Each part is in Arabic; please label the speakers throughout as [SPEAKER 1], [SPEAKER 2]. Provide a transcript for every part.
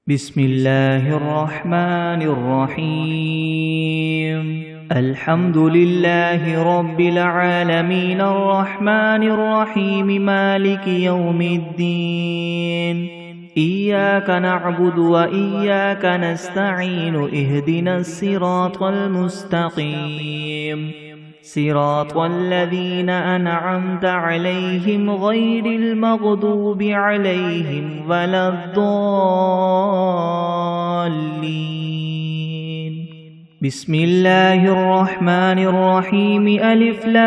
[SPEAKER 1] بسم الله الرحمن الرحيم الحمد لله رب العالمين الرحمن الرحيم مالك يوم الدين إياك نعبد وإياك نستعين اهدنا الصراط المستقيم صراط الذين أنعمت عليهم غير المغضوب عليهم ولا الضالين بسم الله الرحمن الرحيم ألف لام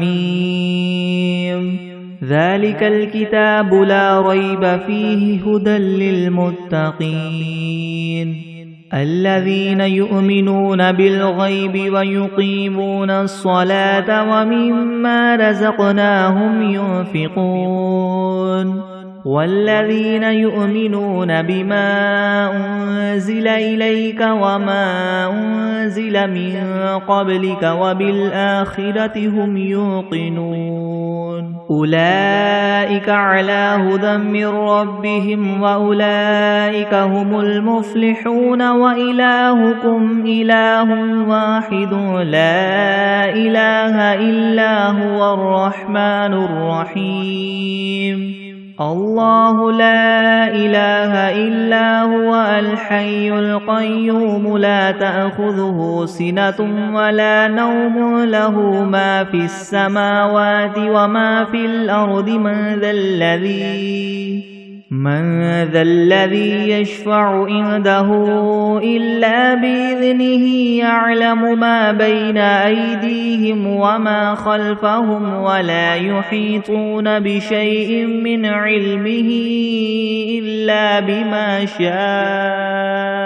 [SPEAKER 1] ميم ذلك الكتاب لا ريب فيه هدى للمتقين الذين يؤمنون بالغيب ويقيمون الصلاة ومما رزقناهم ينفقون والذين يؤمنون بما أنزل إليك وما أنزل من قبلك وبالآخرة هم يوقنون أولئك على هدى من ربهم وأولئك هم المفلحون وإلهكم إله واحد لا إله إلا هو الرحمن الرحيم الله لا إله إلا هو الحي القيوم لا تأخذه سنة ولا نوم له ما في السماوات وما في الأرض من ذا الذي يشفع عنده إلا بإذنه يعلم ما بين أيديهم وما خلفهم ولا يحيطون بشيء من علمه إلا بما شاء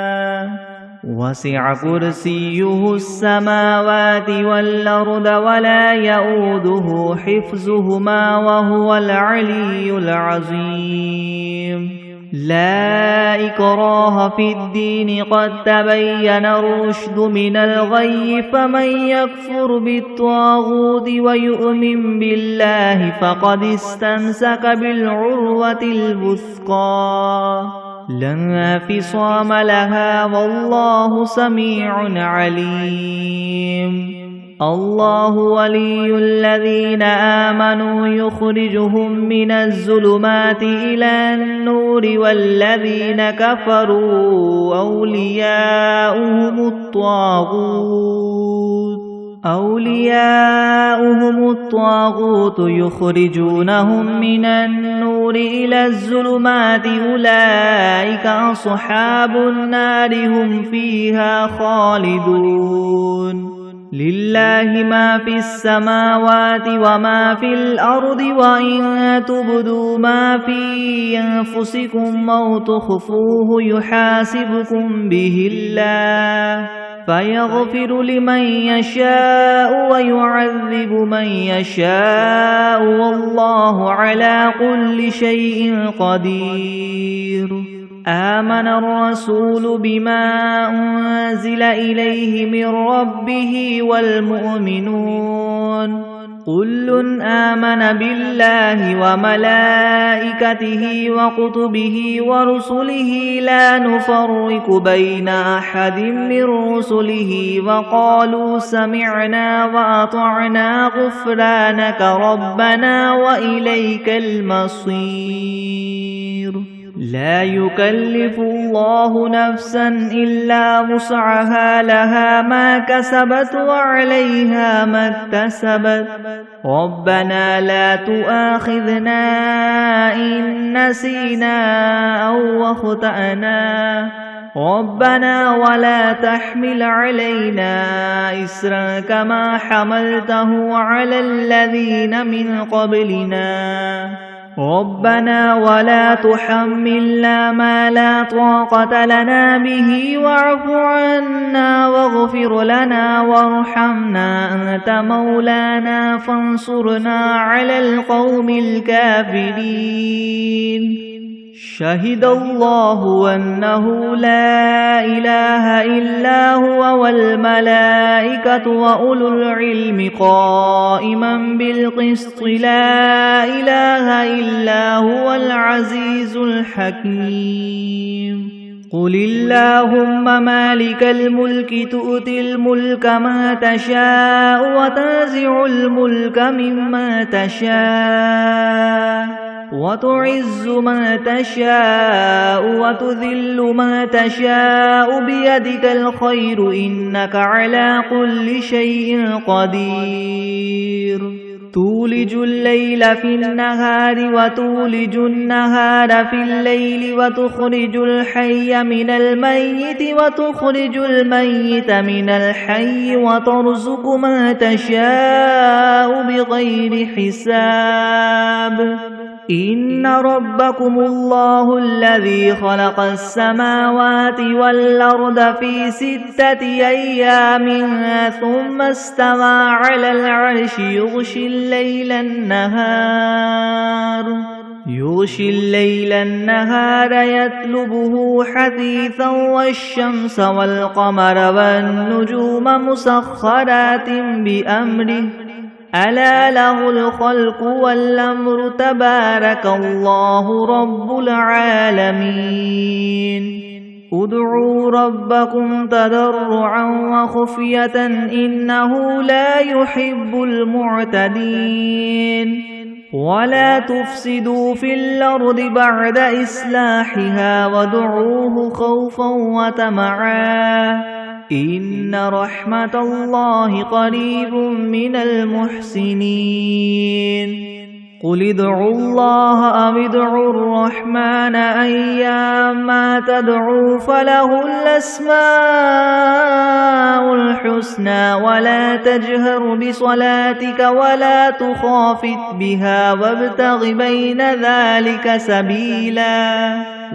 [SPEAKER 1] وسع كرسيه السماوات والأرض ولا يؤوده حفظهما وهو العلي العظيم لا إكراه في الدين قد تبين الرشد من الغي فمن يكفر بالطاغوت ويؤمن بالله فقد استمسك بالعروة الوثقى لا انفصام لها والله سميع عليم الله ولي الذين آمنوا يخرجهم من الظلمات إلى النور والذين كفروا أولياؤهم الطاغوت يخرجونهم من النور إلى الظلمات أولئك أصحاب النار هم فيها خالدون لله ما في السماوات وما في الأرض وإن تبدوا ما في أنفسكم أو تخفوه يحاسبكم به الله فيغفر لمن يشاء ويعذب من يشاء والله على كل شيء قدير آمن الرسول بما أنزل إليه من ربه والمؤمنون كل آمن بالله وملائكته وكتبه ورسله لا نفرق بين أحد من رسله وقالوا سمعنا وأطعنا غفرانك ربنا وإليك المصير لا يكلف الله نفسا إلا وسعها لها ما كسبت وعليها ما اكتسبت ربنا لا تؤاخذنا إن نسينا أو أخطأنا ربنا ولا تحمل علينا إسرا كما حملته على الذين من قبلنا ربنا ولا تحملنا ما لا طاقة لنا به واعف عنا واغفر لنا وارحمنا أنت مولانا فانصرنا على القوم الكافرين شهد الله أنه لا إله إلا هو والملائكة وأولو العلم قائما بالقسط لا إله إلا هو العزيز الحكيم قل اللهم مالك الملك تؤتي الملك ما تشاء وتنزع الملك مما تشاء وتعز ما تشاء وتذل ما تشاء بيدك الخير إنك على كل شيء قدير تولج الليل في النهار وتولج النهار في الليل وتخرج الحي من الميت وتخرج الميت من الحي وترزق ما تشاء بغير حساب إن ربكم الله الذي خلق السماوات والأرض في 6 أيام ثم استوى على العرش يغشي الليل النهار يطلبه حثيثا والشمس والقمر والنجوم مسخرات بأمره ألا له الخلق والأمر تبارك الله رب العالمين ادعوا ربكم تضرعا وخفية إنه لا يحب المعتدين ولا تفسدوا في الأرض بعد إصلاحها وادعوه خوفا وطمعا إن رحمة الله قريب من المحسنين قل ادعوا الله أو ادعوا الرحمن أيما تدعوا فله الأسماء الحسنى ولا تجهر بصلاتك ولا تخافت بها وابتغ بين ذلك سبيلا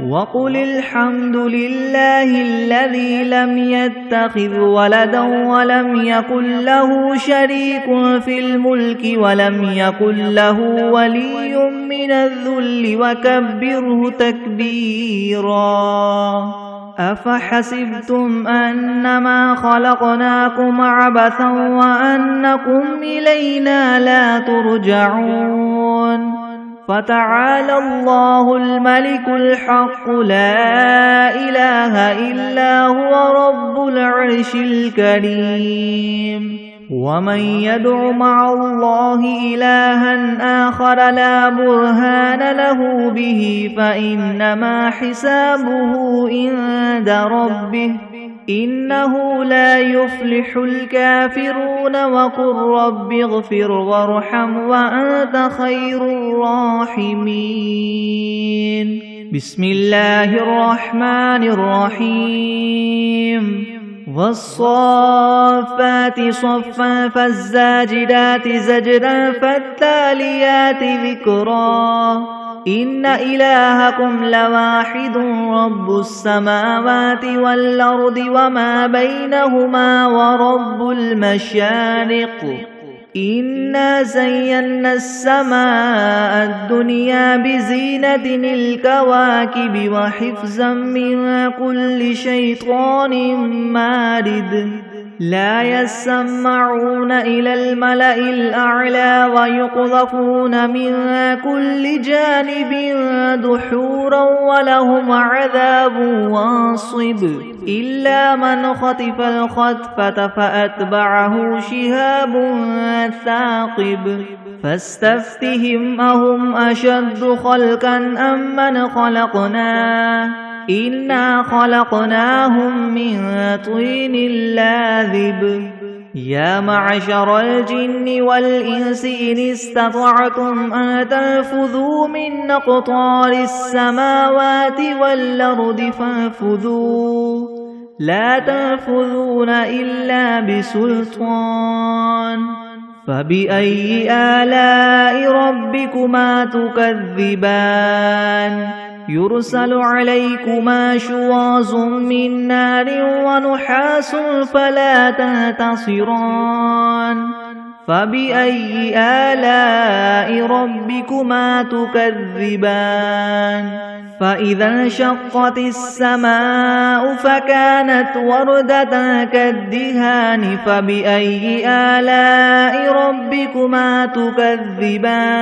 [SPEAKER 1] وقل الحمد لله الذي لم يتخذ ولدا ولم يكن له شريك في الملك ولم يكن له ولي من الذل وكبره تكبيرا أفحسبتم أنما خلقناكم عبثا وأنكم إلينا لا ترجعون فتعالى الله الملك الحق لا إله إلا هو رب العرش الكريم ومن يدع مع الله إلها آخر لا برهان له به فإنما حسابه عند ربه إنه لا يفلح الكافرون وقل رب اغفر وارحم وأنت خير الراحمين بسم الله الرحمن الرحيم والصافات صفا فالزاجرات زجرا فالتاليات ذكرا إن إلهكم لواحد رب السماوات والأرض وما بينهما ورب المشارق إنا زينا السماء الدنيا بزينة الكواكب وحفظا من كل شيطان مارد لا يسمعون إلى الملأ الأعلى ويقذفون من كل جانب دحورا ولهم عذاب واصب إلا من خطف الخطفة فأتبعه شهاب ثاقب فاستفتهم أهم أشد خلقا أم من خلقنا إنا خلقناهم من طين لاذب يا معشر الجن والإنس إن استطعتم أن تنفذوا من أقطار السماوات والأرض فانفذوا لا تنفذون إلا بسلطان فبأي آلاء ربكما تكذبان يرسل عليكما شواظ من نار ونحاس فلا تنتصران فبأي آلاء ربكما تكذبان فإذا انشقت السماء فكانت وردة كالدهان فبأي آلاء ربكما تكذبان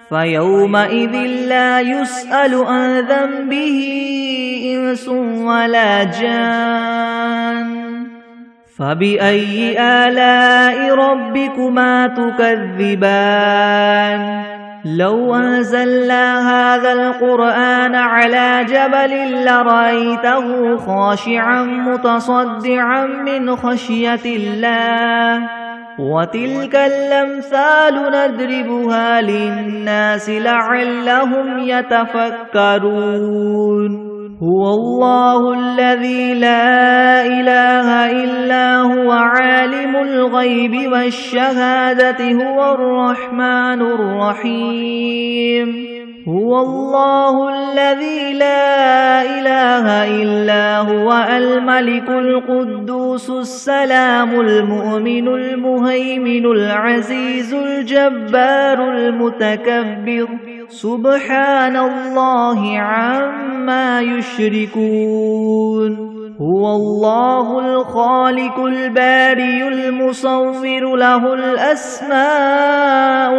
[SPEAKER 1] فيومئذ لا يسأل عن ذنبه إنس ولا جان فبأي آلاء ربكما تكذبان لو أنزلنا هذا القرآن على جبل لرأيته خاشعا متصدعا من خشية الله وتلك الأمثال نضربها للناس لعلهم يتفكرون هو الله الذي لا إله إلا هو عالم الغيب والشهادة هو الرحمن الرحيم هو الله الذي لا إله إلا هو الملك القدوس السلام المؤمن المهيمن العزيز الجبار المتكبر سبحان الله عما يشركون هو الله الخالق البارئ المصور له الأسماء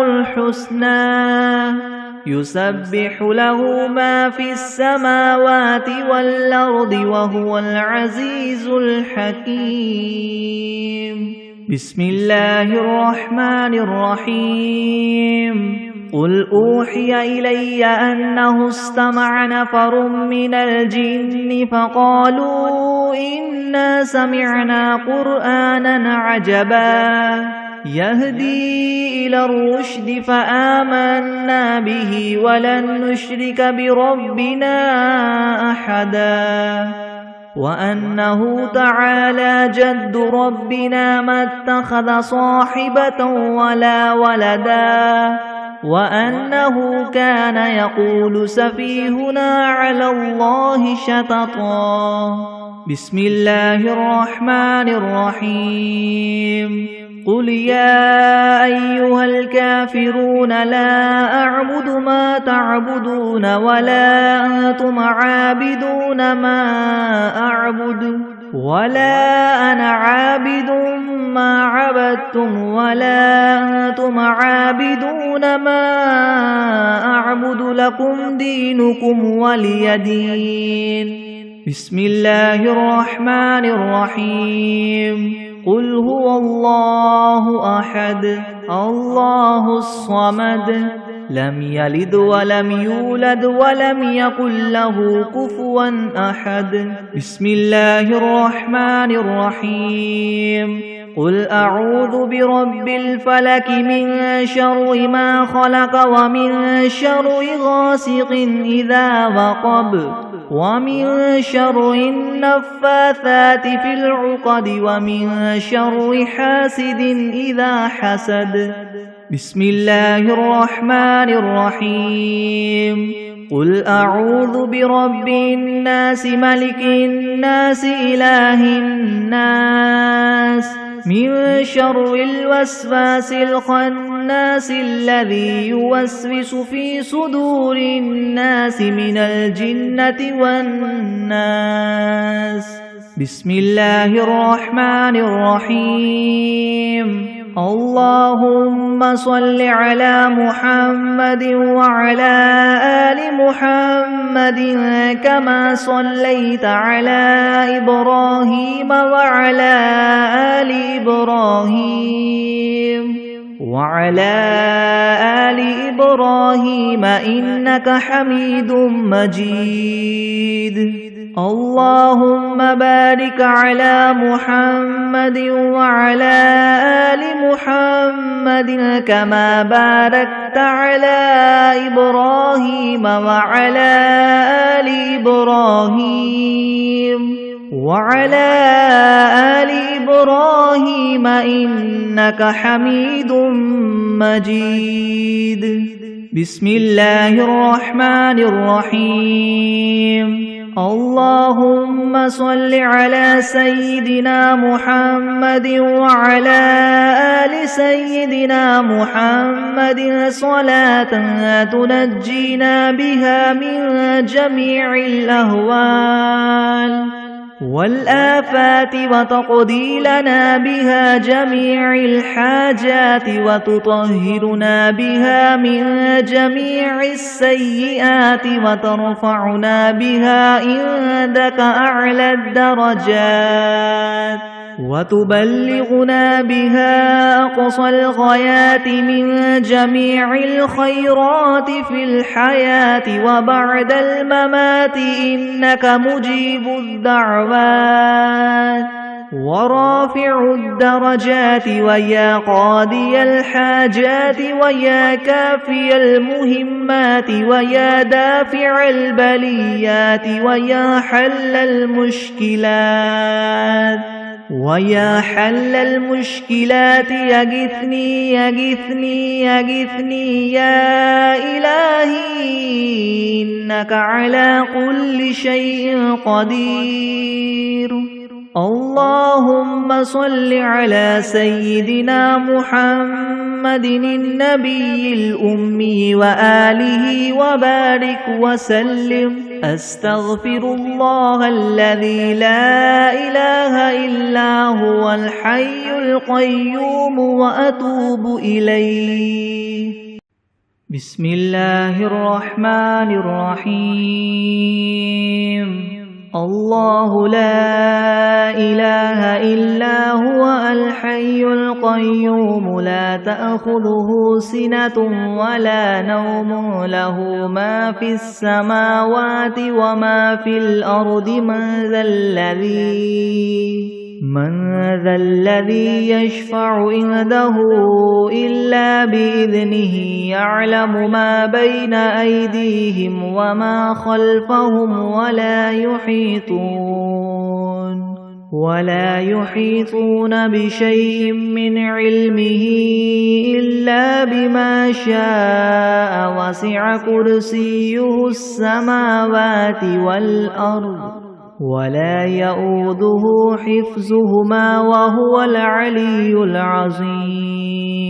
[SPEAKER 1] الحسنى يسبح له ما في السماوات والأرض وهو العزيز الحكيم بسم الله الرحمن الرحيم قل أوحي إلي أنه استمع نفر من الجن فقالوا إنا سمعنا قرآنا عجبا يهدي إلى الرشد فآمنا به ولن نشرك بربنا أحدا وأنه تعالى جد ربنا ما اتخذ صاحبة ولا ولدا وأنه كان يقول سفيهنا على الله شططا بسم الله الرحمن الرحيم قل يا أيها الكافرون لا أعبد ما تعبدون ولا أنتم عابدون ما أعبد ولا أنا عابد ما عبدتم ولا أنتم عابدون ما أعبد لكم دينكم ولي دين بسم الله الرحمن الرحيم قل هو الله أحد الله الصمد لم يلد ولم يولد ولم يكن له كفوا أحد بسم الله الرحمن الرحيم قل أعوذ برب الفلك من شر ما خلق ومن شر غاسق إذا وقب ومن شر النفاثات في العقد ومن شر حاسد إذا حسد بسم الله الرحمن الرحيم قل أعوذ برب الناس ملك الناس إله الناس من شر الوسواس الخناس الذي يوسوس في صدور الناس من الجنة والناس بسم الله الرحمن الرحيم اللهم صل على محمد وعلى آل محمد كما صليت على إبراهيم وعلى آل إبراهيم إنك حميد مجيد اللهم بارك على محمد وعلى آل محمد كما باركت على إبراهيم وعلى آل إبراهيم إنك حميد مجيد بسم الله الرحمن الرحيم اللهم صل على سيدنا محمد وعلى آل سيدنا محمد صلاة تنجينا بها من جميع الأهوال والآفات وتقضي لنا بها جميع الحاجات وتطهرنا بها من جميع السيئات وترفعنا بها عندك أعلى الدرجات وتبلغنا بها أقصى الغايات من جميع الخيرات في الحياة وبعد الممات إنك مجيب الدعوات ورافع الدرجات ويا قاضي الحاجات ويا كافي المهمات ويا دافع البليات ويا حل المشكلات ويا حل المشكلات يغثني يغثني يغثني يا إلهي إنك على كل شيء قدير. اللهم صل على سيدنا محمد النبي الأمي وآله وبارك وسلم. أستغفر الله الذي لا إله إلا هو الحي القيوم وأتوب إليه. بسم الله الرحمن الرحيم. الله لا إله إلا هو الحي القيوم لا تأخذه سنة ولا نوم له ما في السماوات وما في الأرض من ذا الذي يشفع عنده إلا بإذنه يعلم ما بين أيديهم وما خلفهم ولا يحيطون بشيء من علمه إلا بما شاء وسع كرسيه السماوات والأرض ولا يؤوده حفظهما وهو العلي العظيم.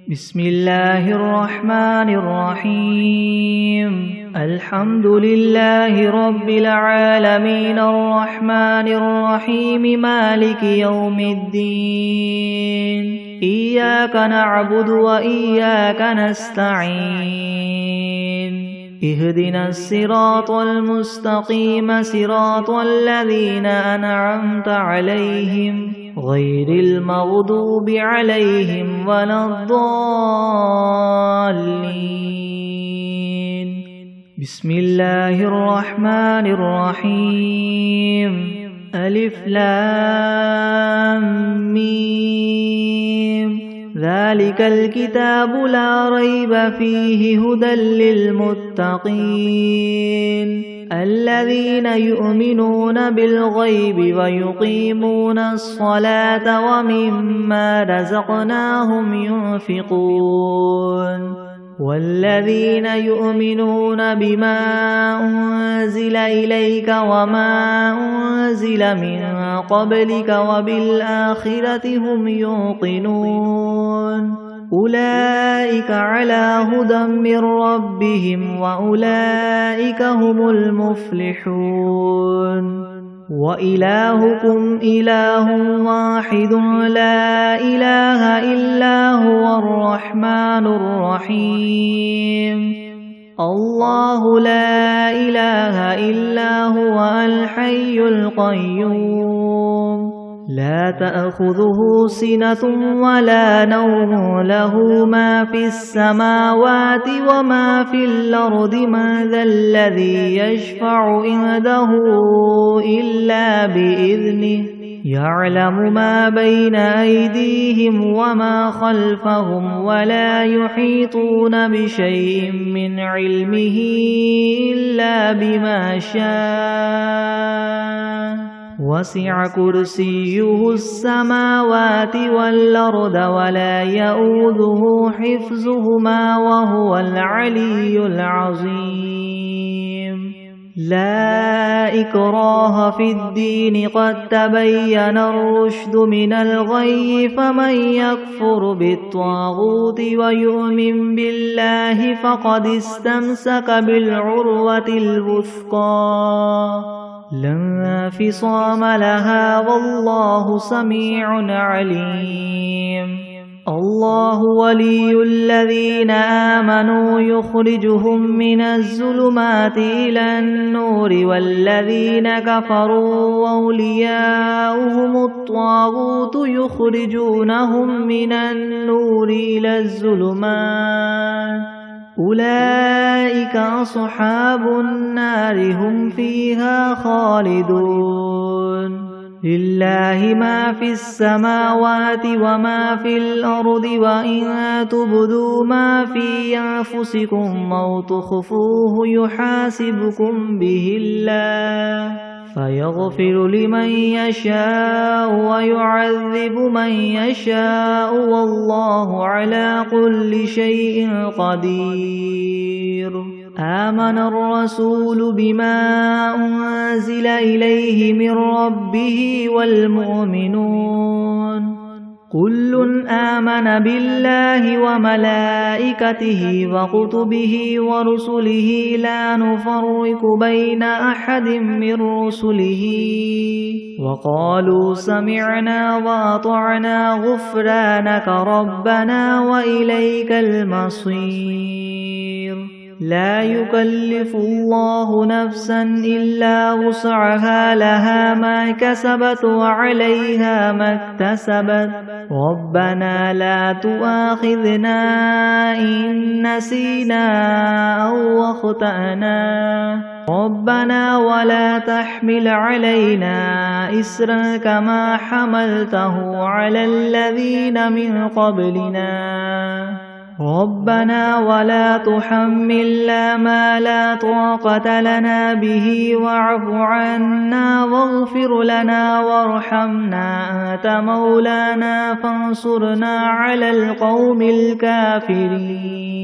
[SPEAKER 1] بسم الله الرحمن الرحيم. الحمد لله رب العالمين الرحمن الرحيم مالك يوم الدين. إياك نعبد وإياك نستعين. اهدنا الصراط المستقيم صراط الذين أنعمت عليهم غير المغضوب عليهم ولا الضالين. بسم الله الرحمن الرحيم. ألف لام ميم. ذلك الكتاب لا ريب فيه هدى للمتقين الذين يؤمنون بالغيب ويقيمون الصلاة ومما رزقناهم ينفقون والذين يؤمنون بما أنزل إليك وما أنزل من قبلك وبالآخرة هم يوقنون أولئك على هدى من ربهم وأولئك هم المفلحون. وإلهكم إله واحد لا إله إلا هو الرحمن الرحيم. الله لا إله إلا هو الحي القيوم لا تأخذه سنة ولا نوم له ما في السماوات وما في الأرض من ذا الذي يشفع عنده إلا بإذنه يعلم ما بين أيديهم وما خلفهم ولا يحيطون بشيء من علمه إلا بما شاء وسع كرسيه السماوات والأرض ولا يؤوده حفظهما وهو العلي العظيم. لا إكراه في الدين قد تبين الرشد من الغي فمن يكفر بالطاغوت ويؤمن بالله فقد استمسك بالعروة الوثقى لا انفصام لها والله سميع عليم. الله ولي الذين آمنوا يخرجهم من الظلمات إلى النور والذين كفروا أولياؤهم الطاغوت يخرجونهم من النور إلى الظلمات أولئك أصحاب النار هم فيها خالدون. لله ما في السماوات وما في الأرض وإن تبدوا ما في أنفسكم أو تخفوه يحاسبكم به الله فيغفر لمن يشاء ويعذب من يشاء والله على كل شيء قدير. آمن الرسول بما أنزل إليه من ربه والمؤمنون كل آمن بالله وملائكته وكتبه ورسله لا نفرق بين أحد من رسله وقالوا سمعنا وأطعنا غفرانك ربنا وإليك المصير. لا يكلف الله نفسا إلا وسعها لها ما كسبت وعليها ما اكتسبت ربنا لا تؤاخذنا إن نسينا أو أخطأنا ربنا ولا تحمل علينا إسرا كما حملته على الذين من قبلنا ربنا ولا تحملنا ما لا طاقة لنا به واعف عنا واغفر لنا وارحمنا أنت مولانا فانصرنا على القوم الكافرين.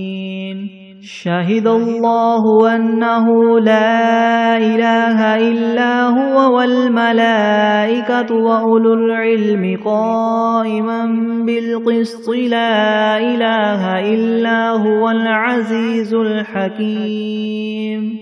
[SPEAKER 1] شهد الله أنه لا إله إلا هو والملائكة وأولو العلم قائما بالقسط لا إله إلا هو العزيز الحكيم.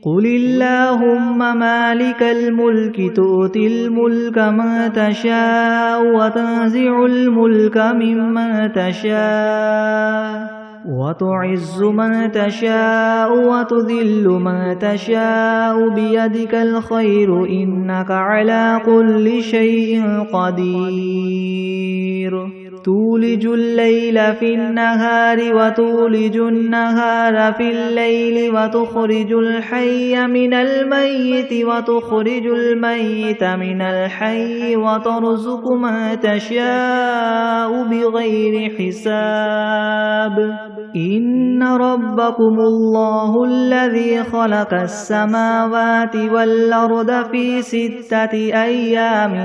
[SPEAKER 1] قل اللهم مالك الملك تؤتي الملك من تشاء وتنزع الملك ممن تشاء وتعز من تشاء وتذل من تشاء بيدك الخير إنك على كل شيء قدير. تولج الليل في النهار وتولج النهار في الليل وتخرج الحي من الميت وتخرج الميت من الحي وترزق من تشاء بغير حساب. إن ربكم الله الذي خلق السماوات والأرض في 6 أيام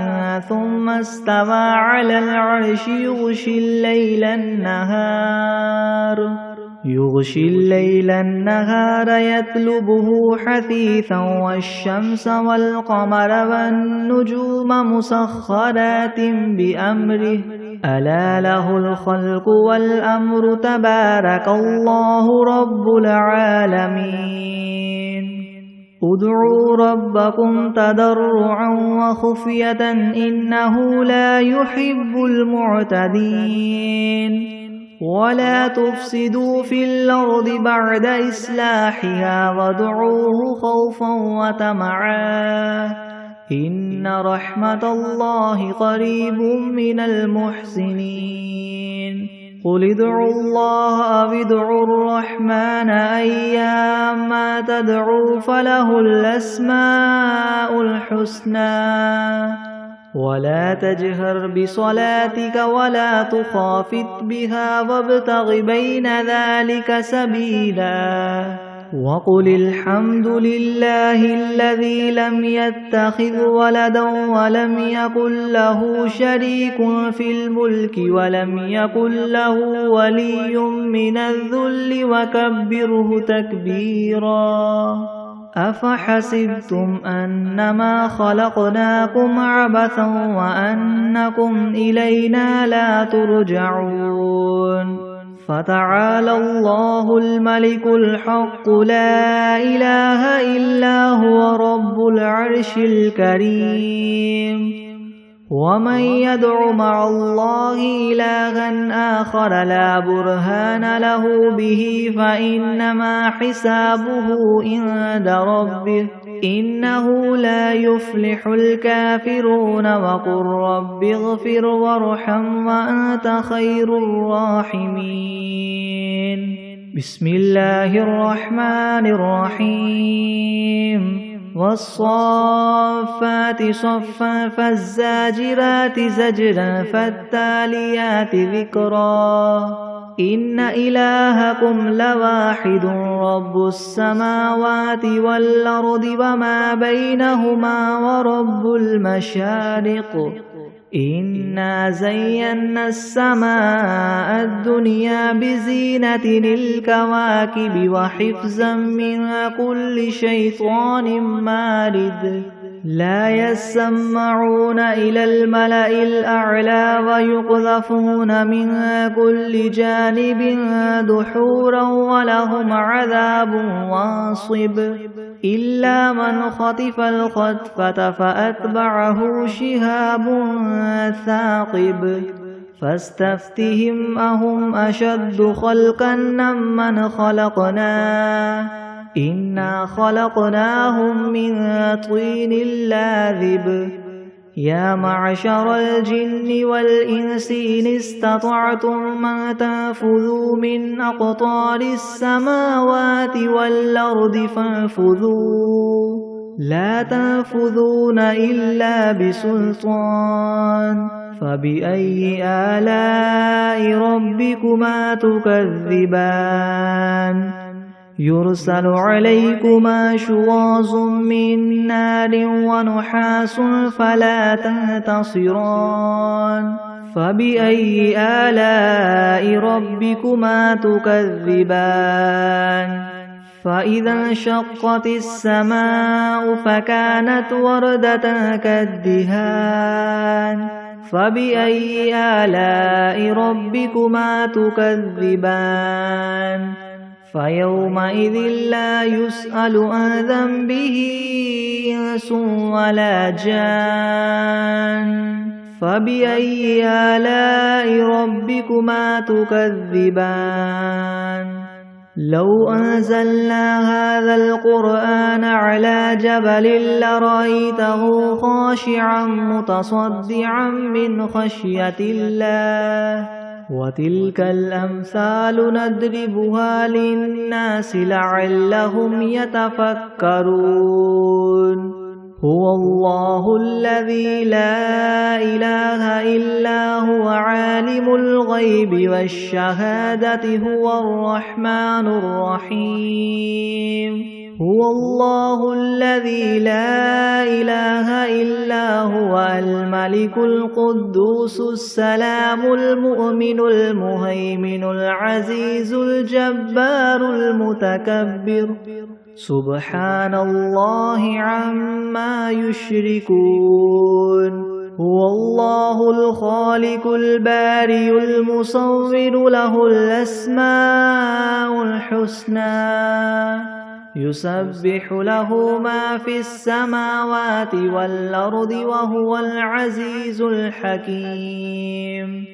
[SPEAKER 1] ثم استوى على العرش يغشي الليل النهار يطلبه حثيثا والشمس والقمر والنجوم مسخرات بأمره ألا له الخلق والأمر تبارك الله رب العالمين. ادعوا ربكم تضرعا وخفية إنه لا يحب المعتدين. ولا تفسدوا في الأرض بعد إصلاحها وادعوه خوفا وطمعا إن رحمة الله قريب من المحسنين. قل ادعوا الله أو ادعوا الرحمن أيما تدعوا فله الأسماء الحسنى. ولا تجهر بصلاتك ولا تخافت بها وابتغ بين ذلك سبيلا. وقل الحمد لله الذي لم يتخذ ولدا ولم يكن له شريك في الملك ولم يكن له ولي من الذل وكبره تكبيرا. أفحسبتم أنما خلقناكم عبثا وأنكم إلينا لا ترجعون فتعالى الله الملك الحق لا إله إلا هو رب العرش الكريم ومن يدع مع الله إلها آخر لا برهان له به فإنما حسابه عند ربه إنه لا يفلح الكافرون وقل رب اغفر وارحم وأنت خير الراحمين بسم الله الرحمن الرحيم والصافات صفا فالزاجرات زجرا فالتاليات ذكرا إن إلهكم لواحد رب السماوات والأرض وما بينهما ورب المشارق إنا زينا السماء الدنيا بزينة الكواكب وحفظا من كل شيطان مارد لا يسمعون إلى الملأ الأعلى ويقذفون من كل جانب دحورا ولهم عذاب واصب إلا من خطف الخطفة فأتبعه شهاب ثاقب فاستفتهم أهم أشد خلقا ممن خلقنا إنا خلقناهم من طين لاذب يا معشر الجن والإنس إن استطعتم أن تنفذوا من أقطار السماوات والأرض فانفذوا لا تنفذون إلا بسلطان فبأي آلاء ربكما تكذبان يرسل عليكما شواظ من نار ونحاس فلا تنتصران فبأي آلاء ربكما تكذبان فإذا انشقت السماء فكانت وردة كالدهان فبأي آلاء ربكما تكذبان فيومئذ لا يسأل عن ذنبه إنس ولا جان فبأي آلاء ربكما تكذبان لو أنزلنا هذا القرآن على جبل لرأيته خاشعا متصدعا من خشية الله وتلك الأمثال نضربها للناس لعلهم يتفكرون هو الله الذي لا إله إلا هو عالم الغيب والشهادة هو الرحمن الرحيم هو الله الذي لا إله إلا هو الملك القدوس السلام المؤمن المهيمن العزيز الجبار المتكبر سبحان الله عما يشركون هو الله الخالق البارئ المصور له الأسماء الحسنى يسبح له ما في السماوات والأرض وهو العزيز الحكيم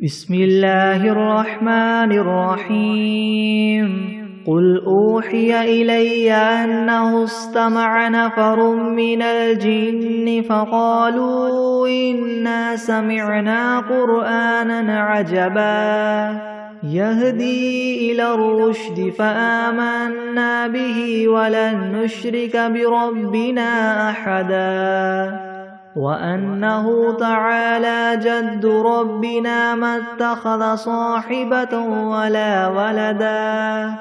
[SPEAKER 1] بسم الله الرحمن الرحيم قل أوحي إلي أنه استمع نفر من الجن فقالوا إنا سمعنا قرآنا عجبا يهدي إلى الرشد فآمنا به ولن نشرك بربنا أحدا وأنه تعالى جد ربنا ما اتخذ صاحبة ولا ولدا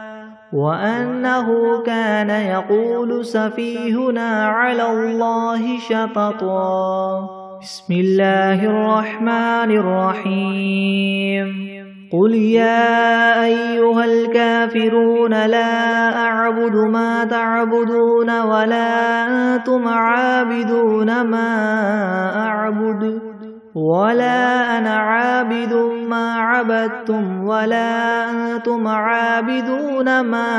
[SPEAKER 1] وأنه كان يقول سفيهنا على الله شططا بسم الله الرحمن الرحيم قل يا أيها الكافرون لا أعبد ما تعبدون ولا أنتم عابدون ما أعبد ولا أنا عابد ما عبدتم ولا أنتم عابدون ما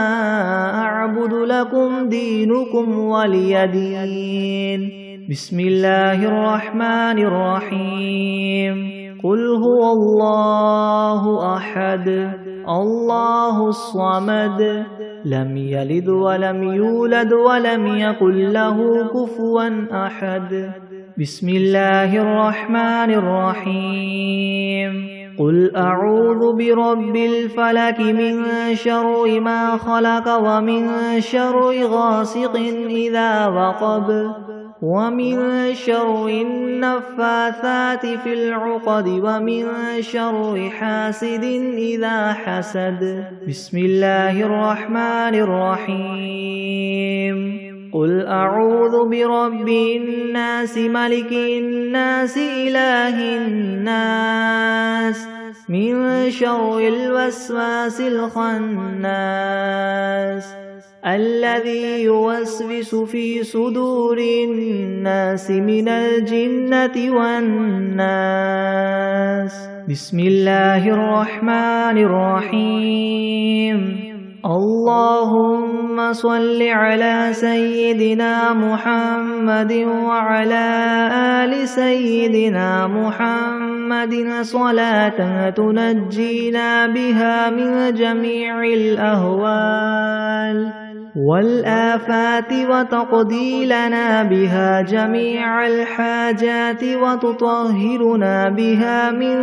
[SPEAKER 1] أعبد لكم دينكم ولي دين. بسم الله الرحمن الرحيم. قل هو الله أحد الله الصمد لم يلد ولم يولد ولم يكن له كفوا أحد. بسم الله الرحمن الرحيم. قل أعوذ برب الفلك من شر ما خلق ومن شر غاسق إذا وقب ومن شر النفاثات في العقد ومن شر حاسد إذا حسد. بسم الله الرحمن الرحيم. قل أعوذ برب الناس ملك الناس إله الناس من شر الوسواس الخناس الذي يوسوس في صدور الناس من الجنة والناس. بسم الله الرحمن الرحيم. اللهم صل على سيدنا محمد وعلى آل سيدنا محمد صلاة تنجينا بها من جميع الأهوال والآفات وتقضي لنا بها جميع الحاجات وتطهرنا بها من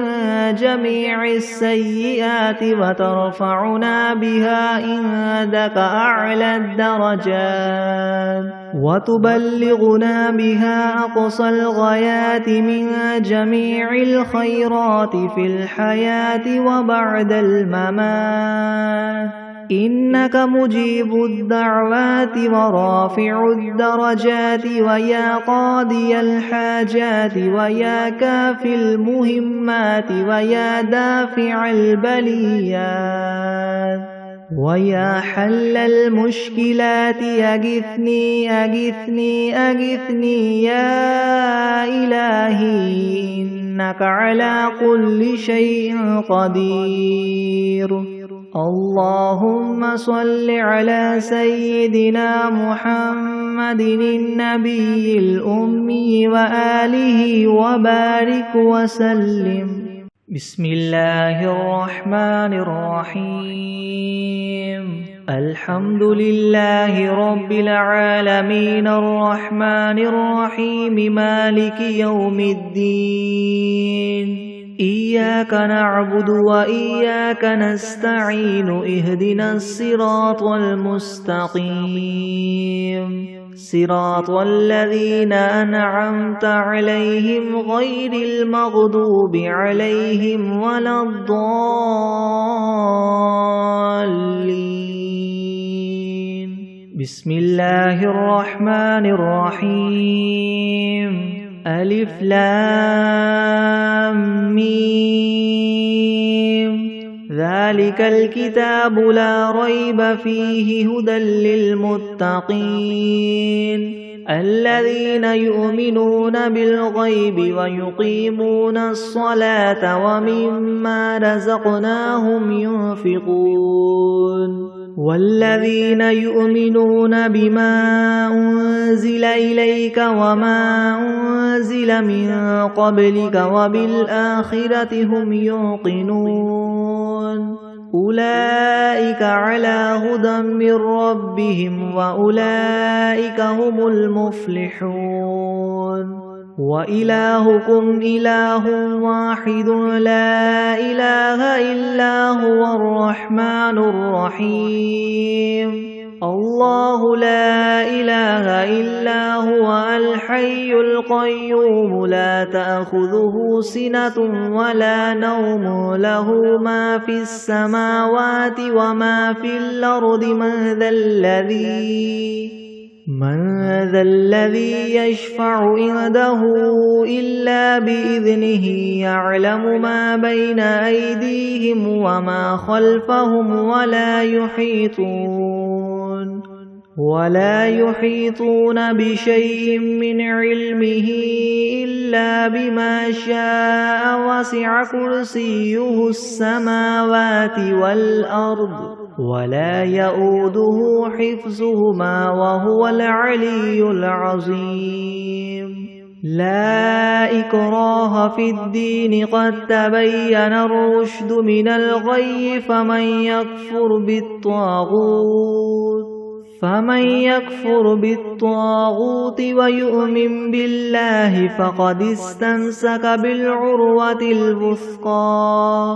[SPEAKER 1] جميع السيئات وترفعنا بها عندك أعلى الدرجات وتبلغنا بها أقصى الغايات من جميع الخيرات في الحياة وبعد الممات. إنك مجيب الدعوات ورافع الدرجات ويا قاضي الحاجات ويا كافي المهمات ويا دافع البليات ويا حل المشكلات أغثني أغثني أغثني يا إلهي إنك على كل شيء قدير. اللهم صل على سيدنا محمد النبي الأمي وآله وبارك وسلم. بسم الله الرحمن الرحيم. الحمد لله رب العالمين الرحمن الرحيم مالك يوم الدين. إياك نعبد وإياك نستعين اهدنا الصراط المستقيم صراط الذين أنعمت عليهم غير المغضوب عليهم ولا الضالين. بسم الله الرحمن الرحيم. ألف لام ميم. ذلك الكتاب لا ريب فيه هدى للمتقين الذين يؤمنون بالغيب ويقيمون الصلاة ومما رزقناهم ينفقون والذين يؤمنون بما أنزل إليك وما أنزل من قبلك وبالآخرة هم يوقنون أولئك على هدى من ربهم وأولئك هم المفلحون. وإلهكم إله واحد لا إله إلا هو الرحمن الرحيم. الله لا إله إلا هو الحي القيوم لا تأخذه سنة ولا نوم له ما في السماوات وما في الأرض من ذا الذي من ذا الذي يشفع عنده إلا بإذنه يعلم ما بين أيديهم وما خلفهم ولا يحيطون بشيء من علمه إلا بما شاء وسع كرسيه السماوات والأرض ولا يؤوده حفظهما وهو العلي العظيم لا إكراه في الدين قد تبين الرشد من الغي فمن يكفر بالطاغوت ويؤمن بالله فقد استمسك بالعروة الوثقى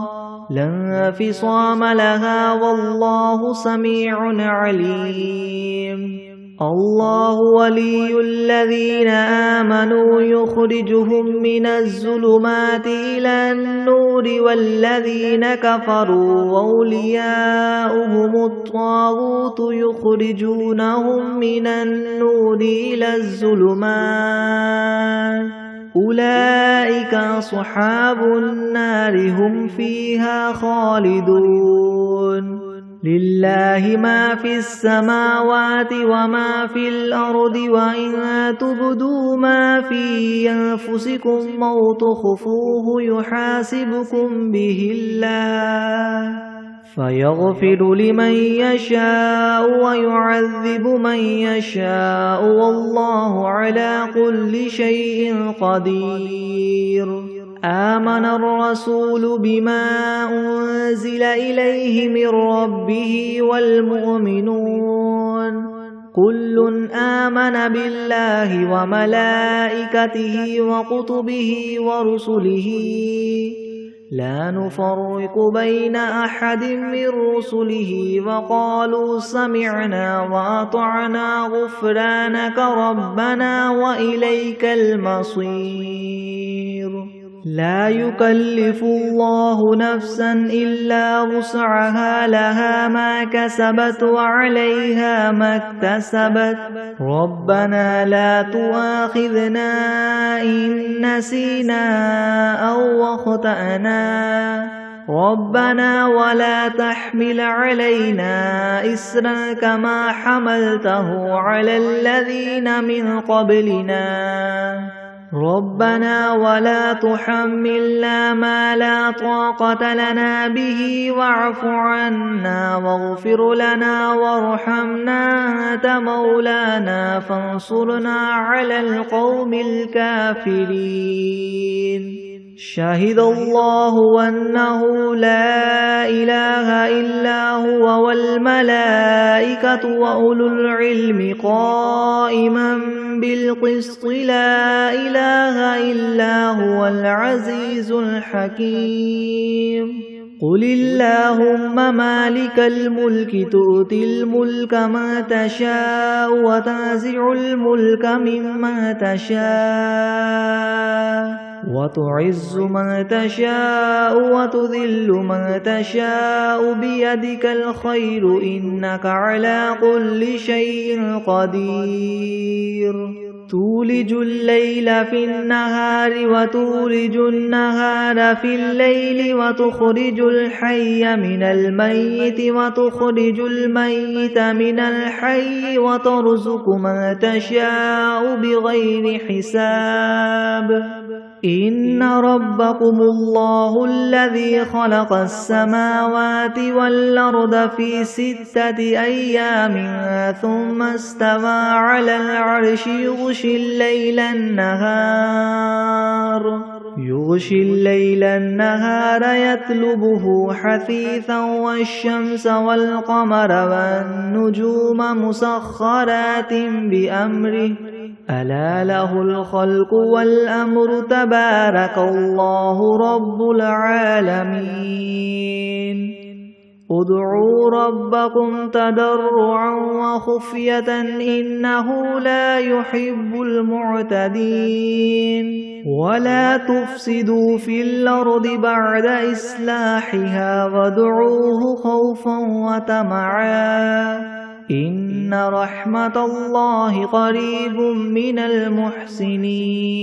[SPEAKER 1] لا انفصام لها والله سميع عليم الله ولي الذين آمنوا يخرجهم من الظلمات إلى النور والذين كفروا أولياؤهم الطاغوت يخرجونهم من النور إلى الظلمات أولئك أصحاب النار هم فيها خالدون لله ما في السماوات وما في الأرض وإن تبدوا ما في أنفسكم أو تخفوه يحاسبكم به الله فيغفر لمن يشاء ويعذب من يشاء والله على كل شيء قدير آمن الرسول بما أنزل إليه من ربه والمؤمنون كل آمن بالله وملائكته وكتبه ورسله لا نفرق بين أحد من رسله وقالوا سمعنا وأطعنا غفرانك ربنا وإليك المصير لا يكلف الله نفسا إلا وسعها لها ما كسبت وعليها ما اكتسبت ربنا لا تؤاخذنا إن نسينا أو أخطأنا ربنا ولا تحمل علينا إسرا كما حملته على الذين من قبلنا ربنا ولا تحملنا ما لا طاقة لنا به واعف عنا واغفر لنا وارحمنا أنت مولانا فانصرنا على القوم الكافرين شهد الله أنه لا إله إلا هو والملائكة وأولو العلم قائما بالقسط لا إله إلا هو العزيز الحكيم قل اللهم مالك الملك تؤتي الملك من تشاء وتنزع الملك ممن تشاء وتعز من تشاء وتذل من تشاء بيدك الخير إنك على كل شيء قدير تولج الليل في النهار وتولج النهار في الليل وتخرج الحي من الميت وتخرج الميت من الحي وترزق من تشاء بغير حساب إن ربكم الله الذي خلق السماوات والأرض في 6 أيام ثم استوى على العرش يغشي الليل النهار يطلبه حثيثا والشمس والقمر والنجوم مسخرات بأمره ألا له الخلق والأمر تبارك الله رب العالمين ادعوا ربكم تضرعا وخفية إنه لا يحب المعتدين ولا تفسدوا في الأرض بعد إصلاحها وادعوه خوفا وطمعا إن رحمة الله قريب من المحسنين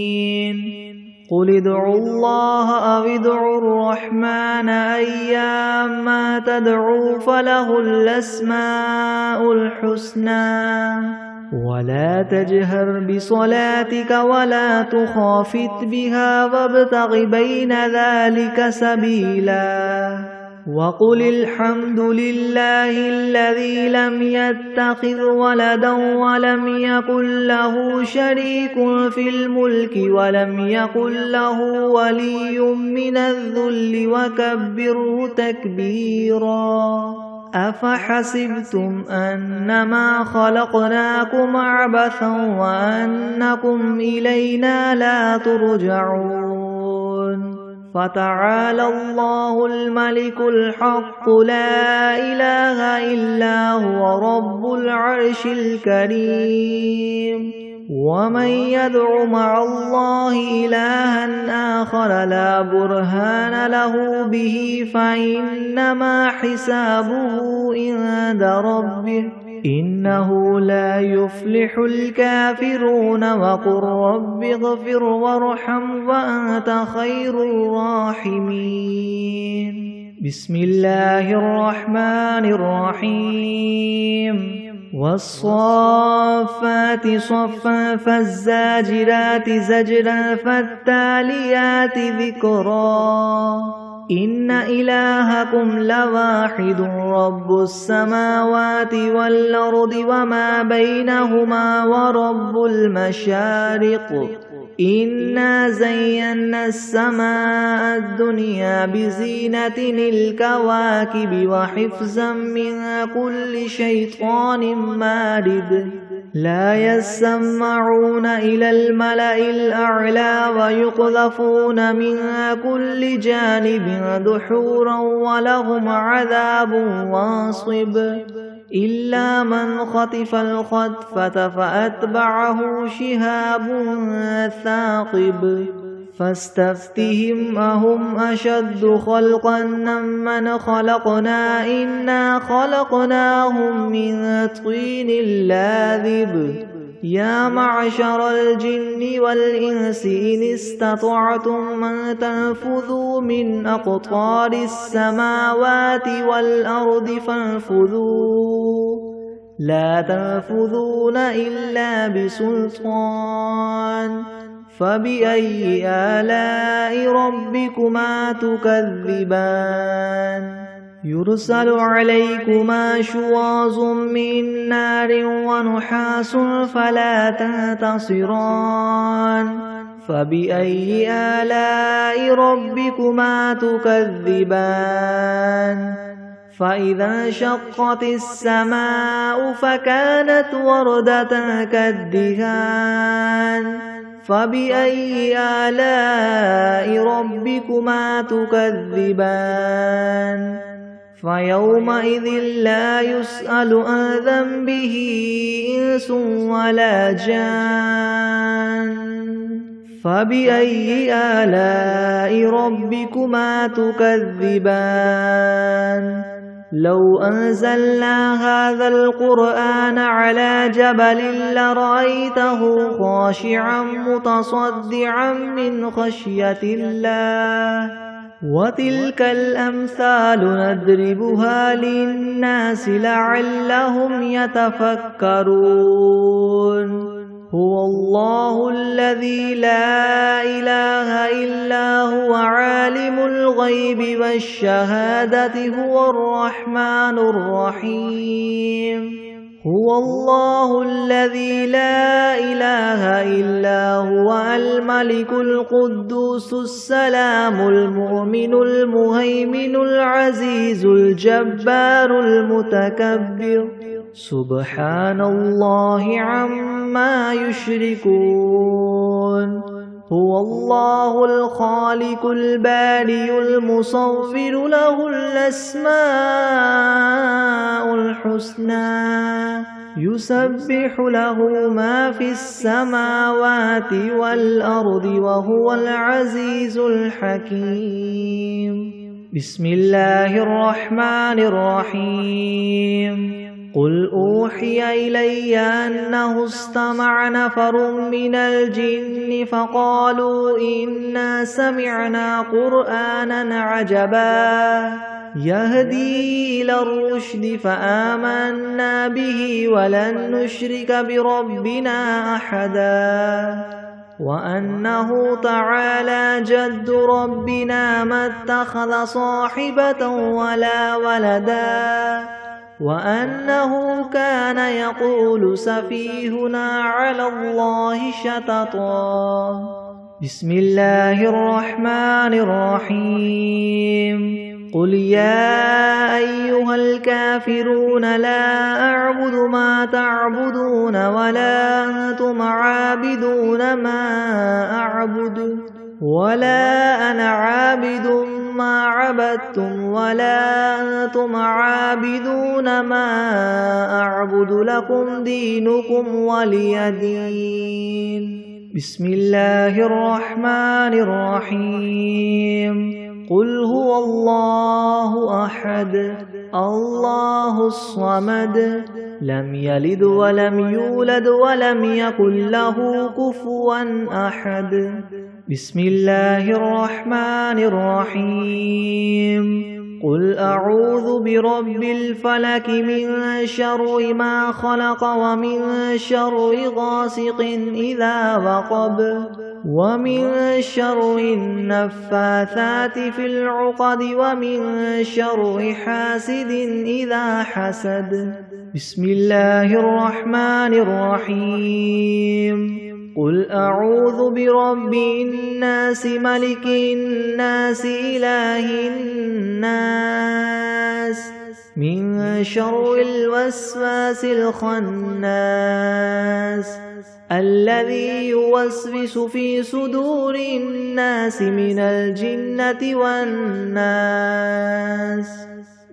[SPEAKER 1] قل ادعوا الله أو ادعوا الرحمن أيما تدعوا فله الأسماء الحسنى ولا تجهر بصلاتك ولا تخافت بها وابتغ بين ذلك سبيلا وقل الحمد لله الذي لم يتخذ ولدا ولم يكن له شريك في الملك ولم يكن له ولي من الذل وكبره تكبيرا أفحسبتم أنما خلقناكم عبثا وأنكم إلينا لا ترجعون فتعالى الله الملك الحق لا إله إلا هو رب العرش الكريم ومن يدع مع الله إلها آخر لا برهان له به فإنما حسابه عند ربه إنه لا يفلح الكافرون وقل رب اغفر وارحم وأنت خير الراحمين بسم الله الرحمن الرحيم والصافات صفا فالزاجرات زجرا فالتاليات ذكرا إن إلهكم لواحد رب السماوات والأرض وما بينهما ورب المشارق إنا زينا السماء الدنيا بزينة الكواكب وحفظا من كل شيطان مارد لا يسمعون إلى الملأ الأعلى ويقذفون من كل جانب دحورا ولهم عذاب واصب إلا من خطف الخطفة فأتبعه شهاب ثاقب فاستفتهم أهم أشد خلقا ممن خلقنا إنا خلقناهم من طين لاذب يا معشر الجن والإنس إن استطعتم أن تنفذوا من أقطار السماوات والأرض فانفذوا لا تنفذون إلا بسلطان فبأي آلاء ربكما تكذبان يرسل عليكما شواظ من نار ونحاس فلا تنتصران فبأي آلاء ربكما تكذبان فإذا انشقت السماء فكانت وردة كالدهان فبأي آلاء ربكما تكذبان فيومئذ لا يسأل عن ذنبه إنس ولا جان فبأي آلاء ربكما تكذبان لو أنزلنا هذا القرآن على جبل لرأيته خاشعا متصدعا من خشية الله وتلك الأمثال نضربها للناس لعلهم يتفكرون هو الله الذي لا إله إلا هو عالم الغيب والشهادة هو الرحمن الرحيم هو الله الذي لا إله إلا هو الملك القدوس السلام المؤمن المهيمن العزيز الجبار المتكبر سبحان الله عما يشركون هو الله الخالق البارئ المصور له الأسماء الحسنى يسبح له ما في السماوات والأرض وهو العزيز الحكيم بسم الله الرحمن الرحيم قل أوحي إلي أنه استمع نفر من الجن فقالوا إنا سمعنا قرآنا عجبا يهدي إلى الرشد فآمنا به ولن نشرك بربنا أحدا وأنه تعالى جد ربنا ما اتخذ صاحبة ولا ولدا وأنه كان يقول سفيهنا على الله شططا بسم الله الرحمن الرحيم قل يا أيها الكافرون لا أعبد ما تعبدون ولا أنتم عابدون ما أعبد ولا أنا عابد ما عبدتم ولا أنتم عابدون ما أعبد لكم دينكم ولي دين بسم الله الرحمن الرحيم قل هو الله أحد الله الصمد لم يلد ولم يولد ولم يكن له كفوا أحد بسم الله الرحمن الرحيم قل أعوذ برب الفلك من شر ما خلق ومن شر غاسق إذا وقب ومن شر النفاثات في العقد ومن شر حاسد إذا حسد بسم الله الرحمن الرحيم قل أعوذ برب الناس ملك الناس إله الناس من شر الوسواس الخناس الذي يوسوس في صدور الناس من الجنة والناس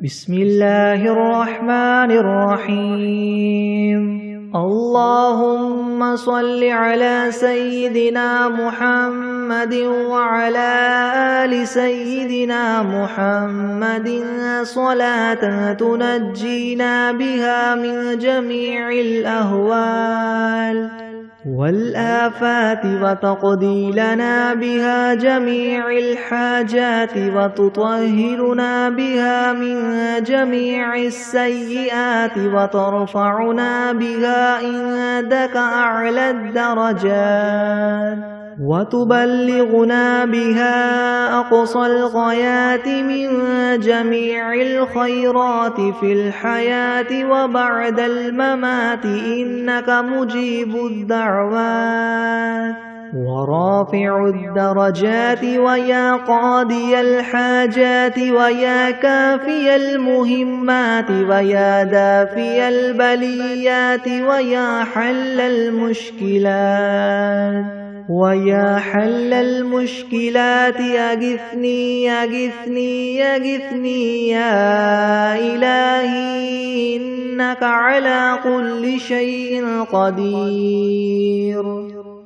[SPEAKER 1] بسم الله الرحمن الرحيم اللهم صل على سيدنا محمد وعلى آل سيدنا محمد صلاة تنجينا بها من جميع الأهوال والآفات وتقضي لنا بها جميع الحاجات وتطهرنا بها من جميع السيئات وترفعنا بها عندك أعلى الدرجات وتبلغنا بها أقصى الغايات من جميع الخيرات في الحياة وبعد الممات إنك مجيب الدعوات ورافع الدرجات ويا قاضي الحاجات ويا كافي المهمات ويا دافي البليات ويا حل المشكلات ويا حل المشكلات أغثني أغثني أغثني يا إلهي إنك على كل شيء قدير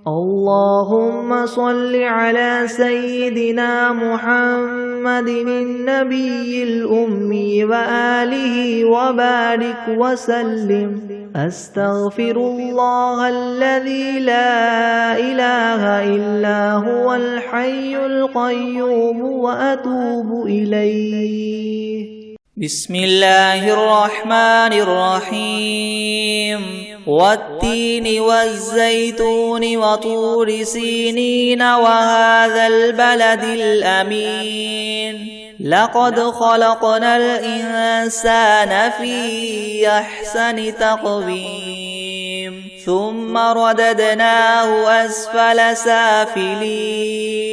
[SPEAKER 1] اللهم صل على سيدنا محمد النبي الأمي وآله وبارك وسلم أستغفر الله الذي لا إله إلا هو الحي القيوم وأتوب إليه
[SPEAKER 2] بسم الله الرحمن الرحيم والتين والزيتون وطور سينين وهذا البلد الأمين لقد خلقنا الإنسان في أحسن تقويم ثم رددناه أسفل سافلين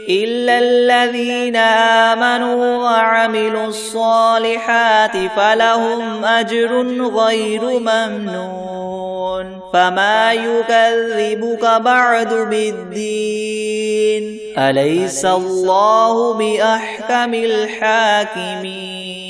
[SPEAKER 2] إلا الذين آمنوا وعملوا الصالحات فلهم أجر غير ممنون فما يكذبك بعد بالدين أليس الله بأحكم الحاكمين